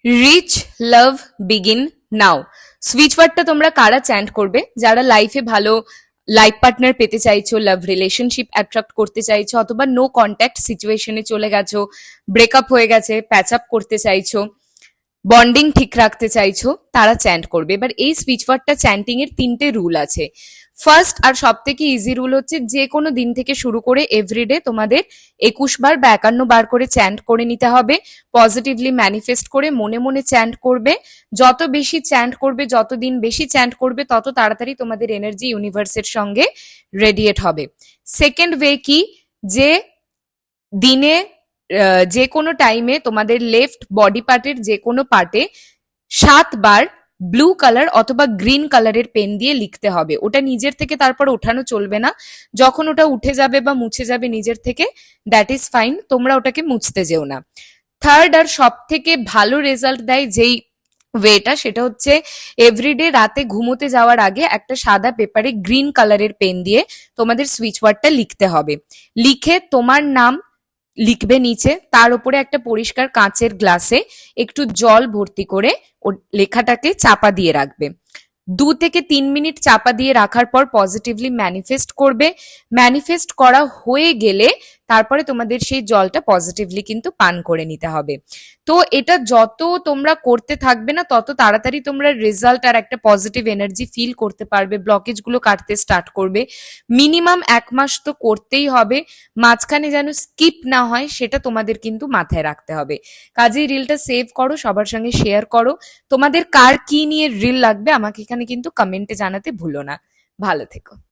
Rich লাভ begin নাও। Switch ওয়ার্ডটা তোমরা কারা চ্যান্ট করবে? যারা লাইফে ভালো লাইফ পার্টনার পেতে চাইছো, লাভ রিলেশনশিপ অ্যাট্রাক্ট করতে চাইছো, অথবা নো কন্ট্যাক্ট সিচুয়েশনে চলে গেছো, ব্রেকআপ হয়ে গেছে, প্যাচ আপ করতে চাইছো, বন্ডিং ঠিক রাখতে চাইছো, তারা চ্যান্ট করবে। এবার এই স্পিচ ওয়ার্ডটা চ্যান্টিং এর 3টে রুল আছে। ফার্স্ট আর সব থেকে ইজি রুল হচ্ছে, যে কোনো দিন থেকে শুরু করে এভরিডে তোমাদের 21 বার বা 51 বার করে চ্যান্ট করে নিতে হবে। পজিটিভলি ম্যানিফেস্ট করে মনে মনে চ্যান্ট করবে। যত বেশি চ্যান্ট করবে, যতদিন বেশি চ্যান্ট করবে, তত তাড়াতাড়ি তোমাদের এনার্জি ইউনিভার্সের সঙ্গে রেডিয়েট হবে। সেকেন্ড ওয়ে কি, যে দিনে যে কোনো টাইমে তোমাদের লেফট বডি পার্টের যে কোনো পার্টে 7 বার ব্লু কালার অথবা গ্রিন কালারের পেন দিয়ে লিখতে হবে। ওটা নিজের থেকে তারপর ওঠানো চলবে না। যখন ওটা উঠে যাবে বা মুছে যাবে নিজের থেকে, দ্যাট ইজ ফাইন, তোমরা ওটাকে মুছতে যেও না। থার্ড আর সব থেকে ভালো রেজাল্ট দেয় যেই ওয়েটা, সেটা হচ্ছে এভরিডে রাতে ঘুমোতে যাওয়ার আগে একটা সাদা পেপারে গ্রিন কালারের পেন দিয়ে তোমাদের সুইচ ওয়ার্ডটা লিখতে হবে। লিখে তোমার নাম লিখবে নিচে, তার উপরে একটা পরিষ্কার কাঁচের গ্লাসে একটু জল ভর্তি করে ও লেখাটাকে চাপা দিয়ে রাখবে। 2 থেকে 3 মিনিট চাপা দিয়ে রাখার পর পজিটিভলি ম্যানিফেস্ট করবে। ম্যানিফেস্ট করা হয়ে গেলে তারপরে তোমাদের সেই জলটা পজিটিভলি কিন্তু পান করে নিতে হবে। তো এটা যত তোমরা করতে থাকবে না, তত তাড়াতাড়ি তোমরা রেজাল্ট আর একটা পজিটিভ এনার্জি ফিল করতে পারবে। ব্লকেজ গুলো কাটতে স্টার্ট করবে। মিনিমাম 1 মাস তো করতেই হবে। মাঝখানে যেন স্কিপ না হয়, সেটা তোমাদের কিন্তু মাথায় রাখতে হবে। কাজেই রিলটা সেভ করো, সবার সঙ্গে শেয়ার করো। তোমাদের কার কি নিয়ে রিল লাগবে আমাকে এখানে কিন্তু কমেন্টে জানাতে ভুলো না। ভালো থেকো।